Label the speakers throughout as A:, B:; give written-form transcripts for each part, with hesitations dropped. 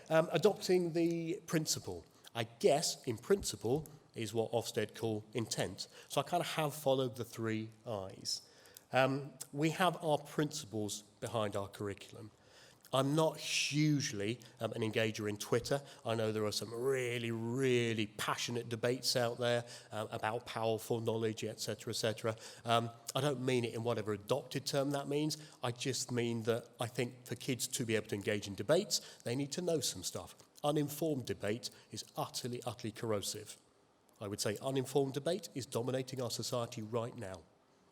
A: adopting the principle. I guess, in principle, is what Ofsted call intent. So I kind of have followed the 3 I's. We have our principles behind our curriculum. I'm not hugely an engager in Twitter. I know there are some really, really passionate debates out there about powerful knowledge, etc., etc. I don't mean it in whatever adopted term that means. I just mean that I think for kids to be able to engage in debates, they need to know some stuff. Uninformed debate is utterly, utterly corrosive. I would say uninformed debate is dominating our society right now.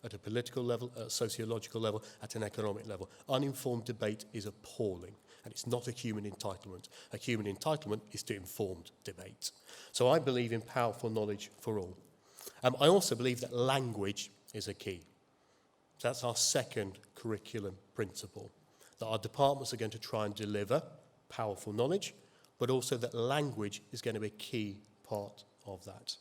A: At a political level, at a sociological level, at an economic level. Uninformed debate is appalling, and it's not a human entitlement. A human entitlement is to informed debate. So I believe in powerful knowledge for all. I also believe that language is a key. So that's our second curriculum principle, that our departments are going to try and deliver powerful knowledge, but also that language is going to be a key part of that.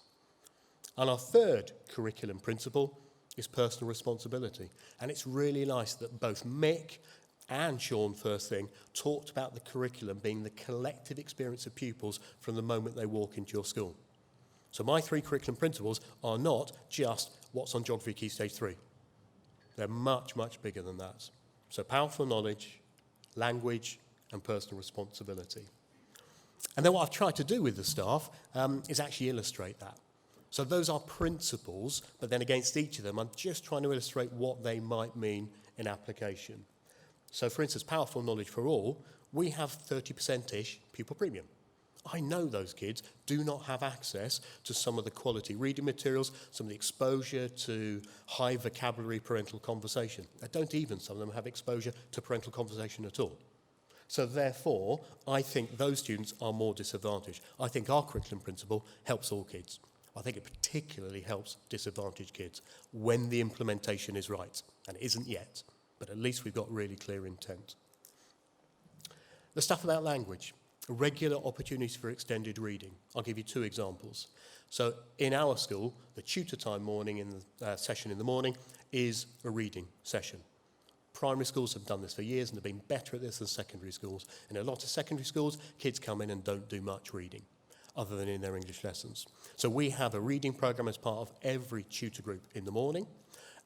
A: And our third curriculum principle is personal responsibility. And it's really nice that both Mick and Sean, first thing, talked about the curriculum being the collective experience of pupils from the moment they walk into your school. So my 3 curriculum principles are not just what's on Geography Key Stage 3. They're much, much bigger than that. So powerful knowledge, language, and personal responsibility. And then what I've tried to do with the staff is actually illustrate that. So those are principles, but then against each of them, I'm just trying to illustrate what they might mean in application. So for instance, powerful knowledge for all, we have 30%-ish pupil premium. I know those kids do not have access to some of the quality reading materials, some of the exposure to high vocabulary parental conversation. They don't even, some of them, have exposure to parental conversation at all. So therefore, I think those students are more disadvantaged. I think our curriculum principle helps all kids. I think it particularly helps disadvantaged kids when the implementation is right. And it isn't yet, but at least we've got really clear intent. The stuff about language, regular opportunities for extended reading. I'll give you 2 examples. So in our school, the tutor time morning in the session in the morning is a reading session. Primary schools have done this for years and have been better at this than secondary schools. In a lot of secondary schools, kids come in and don't do much reading, other than in their English lessons. So we have a reading programme as part of every tutor group in the morning.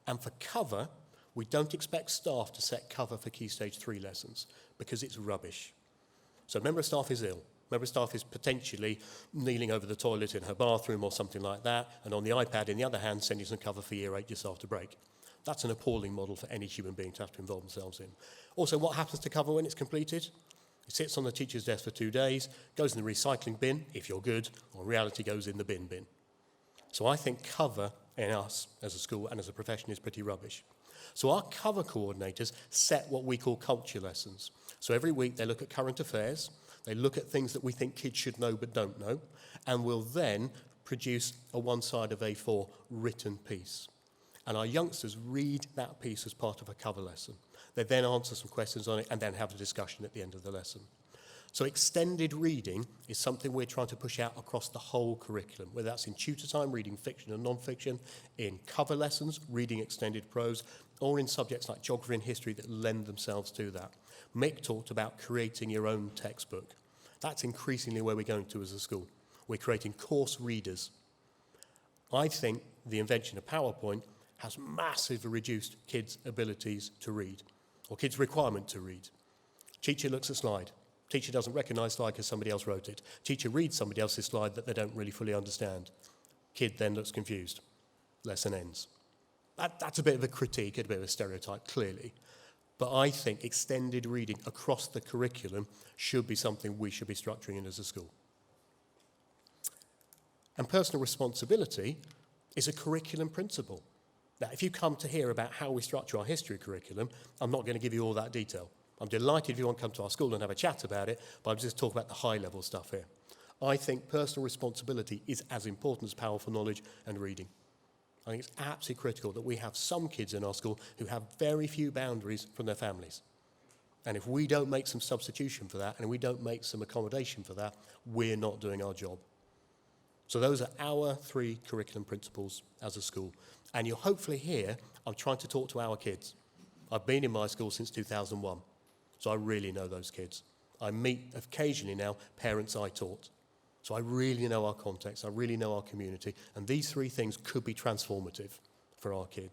A: And for cover, we don't expect staff to set cover for Key Stage 3 lessons because it's rubbish. So a member of staff is ill. Member of staff is potentially kneeling over the toilet in her bathroom or something like that, and on the iPad, in the other hand, sending some cover for Year 8 just after break. That's an appalling model for any human being to have to involve themselves in. Also, what happens to cover when it's completed? It sits on the teacher's desk for 2 days, goes in the recycling bin, if you're good, or in reality goes in the bin. So I think cover in us as a school and as a profession is pretty rubbish. So our cover coordinators set what we call culture lessons. So every week they look at current affairs, they look at things that we think kids should know but don't know, and will then produce a one-side of A4 written piece. And our youngsters read that piece as part of a cover lesson. They then answer some questions on it and then have a discussion at the end of the lesson. So extended reading is something we're trying to push out across the whole curriculum, whether that's in tutor time, reading fiction and non-fiction, in cover lessons, reading extended prose, or in subjects like geography and history that lend themselves to that. Mick talked about creating your own textbook. That's increasingly where we're going to as a school. We're creating course readers. I think the invention of PowerPoint has massively reduced kids' abilities to read, or kids' requirement to read. Teacher looks at slide. Teacher doesn't recognise slide because somebody else wrote it. Teacher reads somebody else's slide that they don't really fully understand. Kid then looks confused. Lesson ends. That's a bit of a critique, a bit of a stereotype, clearly. But I think extended reading across the curriculum should be something we should be structuring in as a school. And personal responsibility is a curriculum principle. Now, if you come to hear about how we structure our history curriculum, I'm not going to give you all that detail. I'm delighted if you want to come to our school and have a chat about it, but I'm just talking about the high-level stuff here. I think personal responsibility is as important as powerful knowledge and reading. I think it's absolutely critical that we have some kids in our school who have very few boundaries from their families. And if we don't make some substitution for that, and we don't make some accommodation for that, we're not doing our job. So those are our 3 curriculum principles as a school. And you'll hopefully hear I'm trying to talk to our kids. I've been in my school since 2001, so I really know those kids. I meet occasionally now parents I taught. So I really know our context, I really know our community, and these three things could be transformative for our kids.